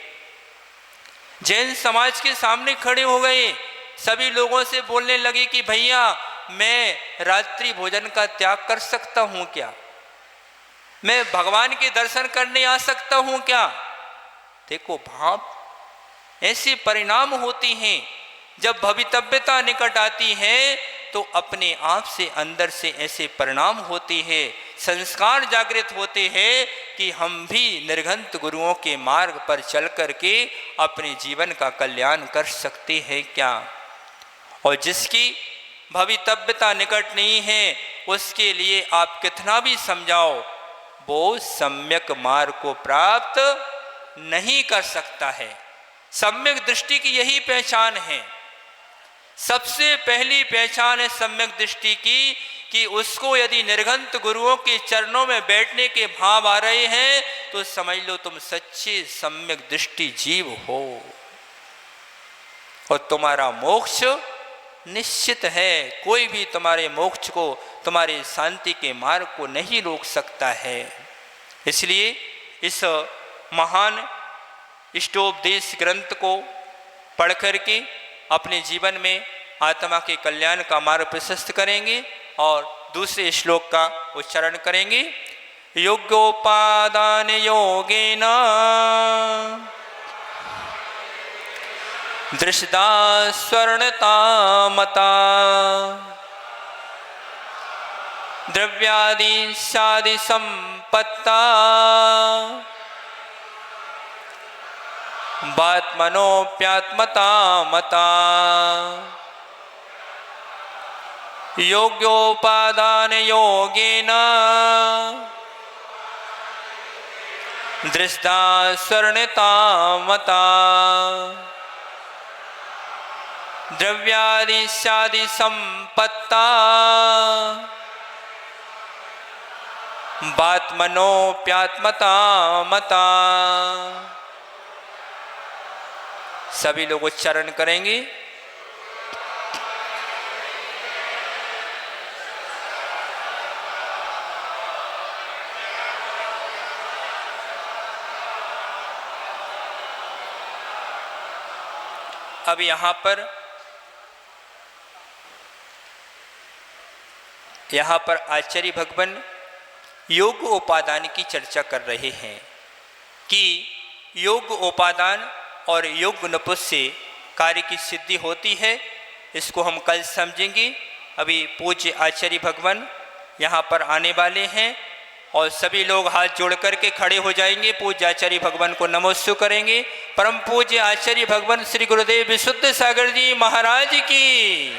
जैन समाज के सामने खड़े हो गए, सभी लोगों से बोलने लगे कि भैया मैं रात्रि भोजन का त्याग कर सकता हूं क्या, मैं भगवान के दर्शन करने आ सकता हूं क्या। देखो भाव, ऐसे परिणाम होते हैं जब भवितव्यता निकट आती है तो अपने आप से अंदर से ऐसे परिणाम होते हैं, संस्कार जागृत होते हैं कि हम भी निर्घंत गुरुओं के मार्ग पर चल करके अपने जीवन का कल्याण कर सकते हैं क्या। और जिसकी भवितव्यता निकट नहीं है उसके लिए आप कितना भी समझाओ, वो सम्यक मार्ग को प्राप्त नहीं कर सकता है। सम्यक दृष्टि की यही पहचान है, सबसे पहली पहचान है सम्यक दृष्टि की कि उसको यदि निर्घंत गुरुओं के चरणों में बैठने के भाव आ रहे हैं तो समझ लो तुम सच्चे सम्यक दृष्टि जीव हो और तुम्हारा मोक्ष निश्चित है। कोई भी तुम्हारे मोक्ष को, तुम्हारे शांति के मार्ग को नहीं रोक सकता है। इसलिए इस महान इष्टोपदेश ग्रंथ को पढ़ करके अपने जीवन में आत्मा के कल्याण का मार्ग प्रशस्त करेंगे और दूसरे श्लोक का उच्चारण करेंगे। योग्योपादान योगेन दृष्टा स्वर्णता मता द्रव्यादि शादि संपत्ता बात्मनोप्यात्मता मता योग्योपादान योगेन दृष्टा स्वर्णता मता द्रव्यादि शादि संपत्ता बात्मनोप्यात्मता मता। सभी लोग उच्चारण करेंगे। अब यहाँ पर आचार्य भगवान योग उपादान की चर्चा कर रहे हैं कि योग उपादान और योग नपुंस से कार्य की सिद्धि होती है। इसको हम कल समझेंगे। अभी पूज्य आचार्य भगवान यहाँ पर आने वाले हैं और सभी लोग हाथ जोड़ करके खड़े हो जाएंगे, पूज्य आचार्य भगवान को नमस्कार करेंगे। परम पूज्य आचार्य भगवान श्री गुरुदेव विशुद्ध सागर जी महाराज की।